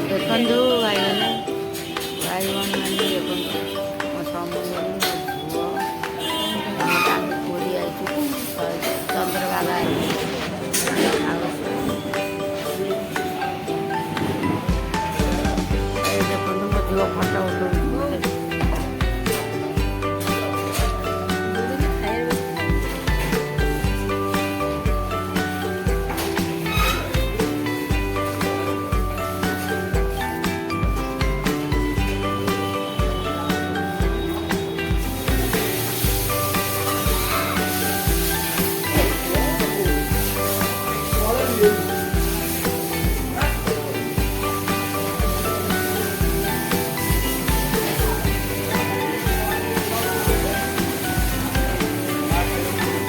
ଦେଖନ୍ତୁ ଭାଇମାନେ ଭାଇ ଭଉଣୀମାନେ ଦେଖନ୍ତୁ ମୋ ସମୁଦ୍ର ମୋ ଝୁଅ ଆମେ ପୁରୀ ଯାଇଛୁ ଚନ୍ଦ୍ରଭାଗା ଆଉ ଏ ଦେଖନ୍ତୁ ମୋ ଝୁଅ ଫଟୋ ଉଠଉଛି।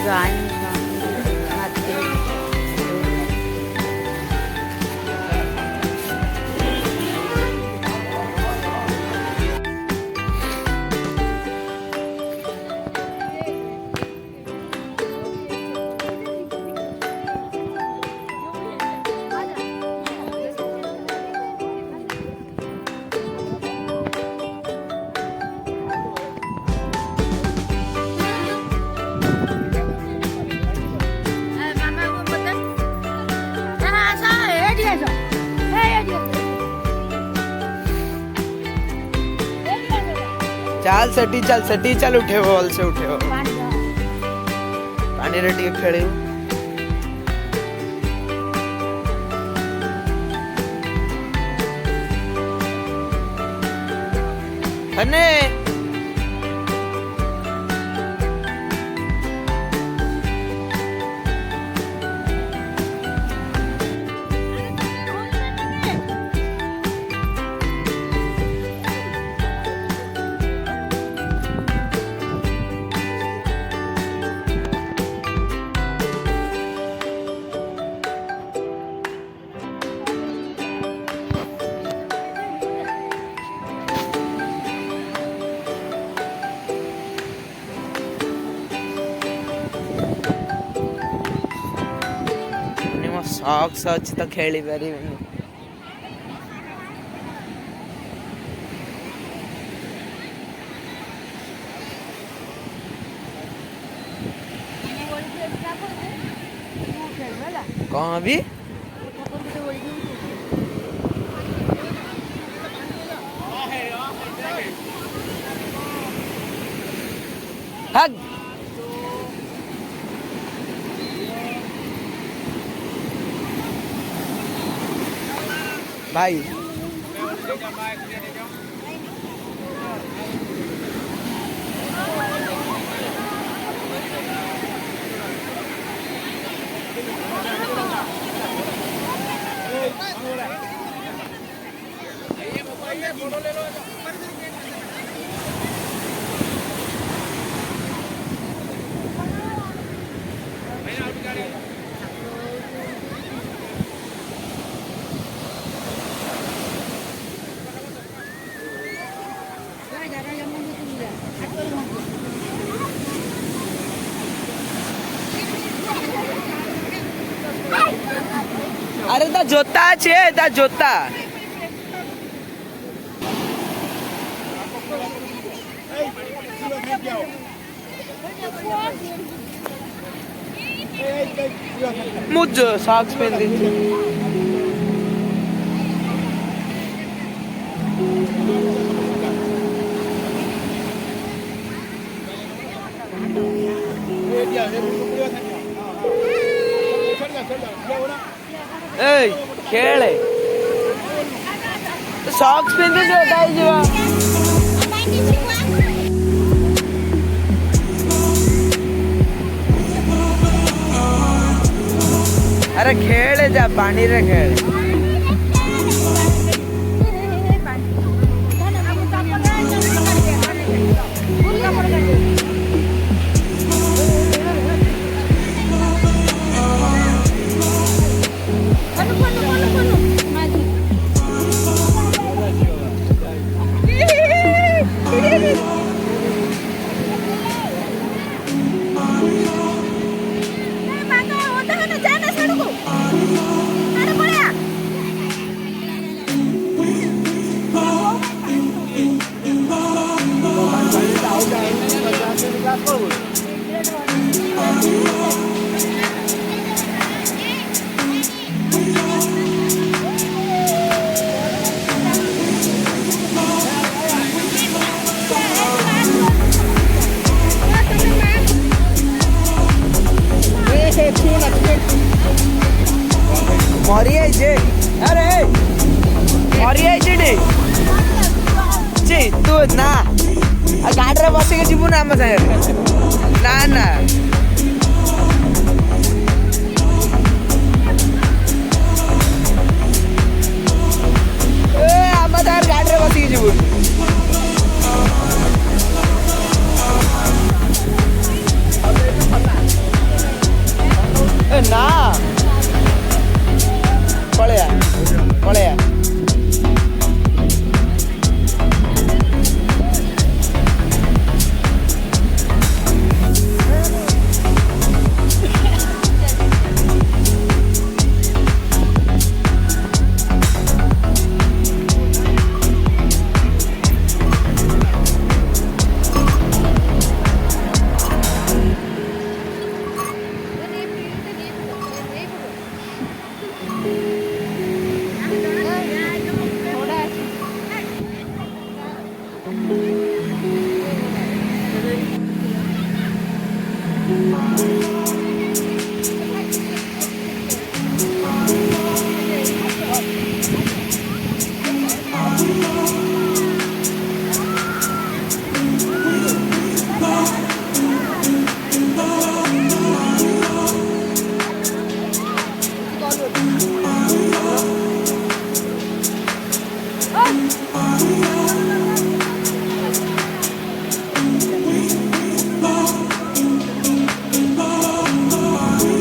Drawing nothing. चल सेठी चल उठे वॉल से उठे पानी रे टिके खेले हने सॉक्स अच्छी तो खेली पारि कहाँ भी हग भाई अरे ता जोता छे ता जोता मुझ सॉक्स पहन दी खेले सॉक्स पिंदी अरे खेले जा पानी रे खेले जाना सड़को अरे बोला ची तू ना गाड़ी रे बस के जीवु ना आम सागे ना ना आम सागे गाड़ी रे बस के जीवु ना पड़े पड़े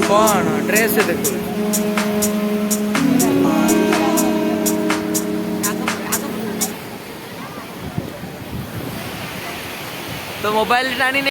कौन ड्रेस देखो तो मोबाइल टाणी